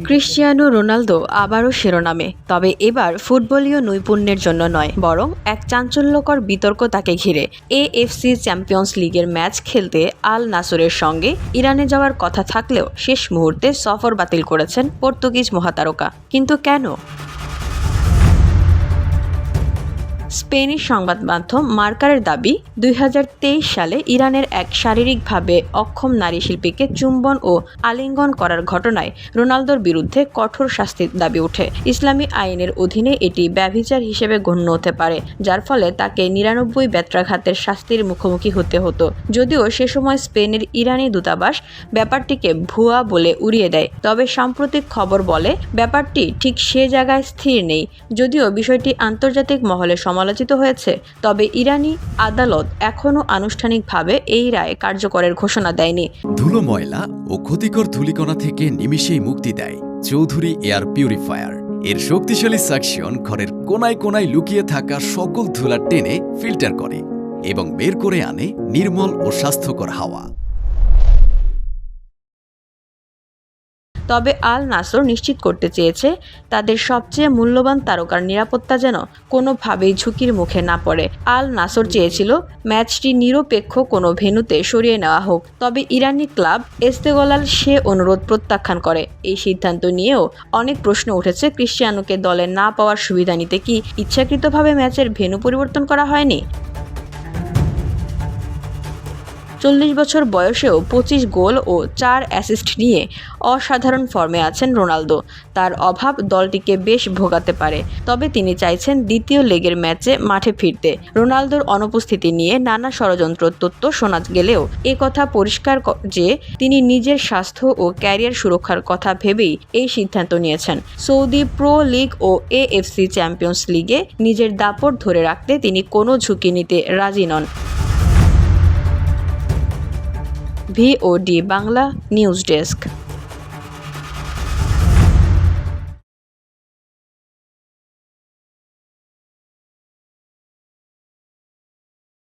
Cristiano Ronaldo আবারও শিরোনামে, তবে এবার ফুটবলীয় নৈপুণ্যের জন্য নয়, বরং এক চাঞ্চল্যকর বিতর্ক তাকে ঘিরে। এএফসি চ্যাম্পিয়ন্স লিগের ম্যাচ খেলতে আল নাসরের সঙ্গে ইরানে যাওয়ার কথা থাকলেও শেষ মুহূর্তে সফর বাতিল করেছেন পর্তুগিজ মহাতারকা। কিন্তু কেন? স্পেনিশ সংবাদ মাধ্যম মার্কারের দাবি, 2023 সালে ইরানের এক শারীরিকভাবে অক্ষম নারী শিল্পীকে চুম্বন ও আলিঙ্গন করার ঘটনায় রোনালদোর বিরুদ্ধে কঠোর শাস্তির দাবি ওঠে। ইসলামী আইনের অধীনে এটি ব্যভিচার হিসেবে গণ্য হতে পারে, যার ফলে তাকে 99 বেত্রাঘাতের শাস্তির মুখোমুখি হতে হতো। যদিও সে সময় স্পেনের ইরানি দূতাবাস ব্যাপারটিকে ভুয়া বলে উড়িয়ে দেয়, তবে সাম্প্রতিক খবর বলে ব্যাপারটি ঠিক সে জায়গায় স্থির নেই। যদিও বিষয়টি আন্তর্জাতিক মহলে সমালোচিত হয়েছে, তবে ইরানি আদালত এখনও আনুষ্ঠানিকভাবে এই রায় কার্যকরের ঘোষণা দেয়নি। ধুলো, ময়লা ও ক্ষতিকর ধূলিকণা থেকে নিমিষেই মুক্তি দেয় চৌধুরী এয়ার পিউরিফায়ার। এর শক্তিশালী সাকশন ঘরের কোনায় কোনায় লুকিয়ে থাকা সকল ধুলা টেনে ফিল্টার করে এবং বের করে আনে নির্মল ও স্বাস্থ্যকর হাওয়া। তবে আল নাসর নিশ্চিত করতে চেয়েছে তাদের সবচেয়ে মূল্যবান তারকার নিরাপত্তা যেন কোনোভাবেই ঝুঁকির মুখে না পড়ে। আল নাসর চেয়েছিল ম্যাচটি নিরপেক্ষ কোনো ভেন্যুতে সরিয়ে নেওয়া হোক, তবে ইরানি ক্লাব এস্তেগলাল সে অনুরোধ প্রত্যাখ্যান করে। এই সিদ্ধান্ত নিয়েও অনেক প্রশ্ন উঠেছে। ক্রিশ্চিয়ানোকে দলে না পাওয়ার সুবিধা নিতে কি ইচ্ছাকৃতভাবে ম্যাচের ভেন্যু পরিবর্তন করা হয়নি? 40 বছর বয়সেও 25 গোল ও 4 অ্যাসিস্ট নিয়ে অসাধারণ ফর্মে আছেন রোনালদো। তার অভাব দলটিকে বেশ ভোগাতে পারে, তবে তিনি চাইছেন দ্বিতীয় লেগের ম্যাচে মাঠে ফিরতে। রোনালদোর অনুপস্থিতি নিয়ে নানা ষড়যন্ত্র তত্ত্ব শোনা গেলেও কথা পরিষ্কার যে তিনি নিজের স্বাস্থ্য ও ক্যারিয়ার সুরক্ষার কথা ভেবেই এই সিদ্ধান্ত নিয়েছেন। সৌদি প্রো লিগ ও এএফসি চ্যাম্পিয়ন্স লিগে নিজের দাপট ধরে রাখতে তিনি কোনো ঝুঁকি নিতে রাজি নন। VOD Bangla news desk.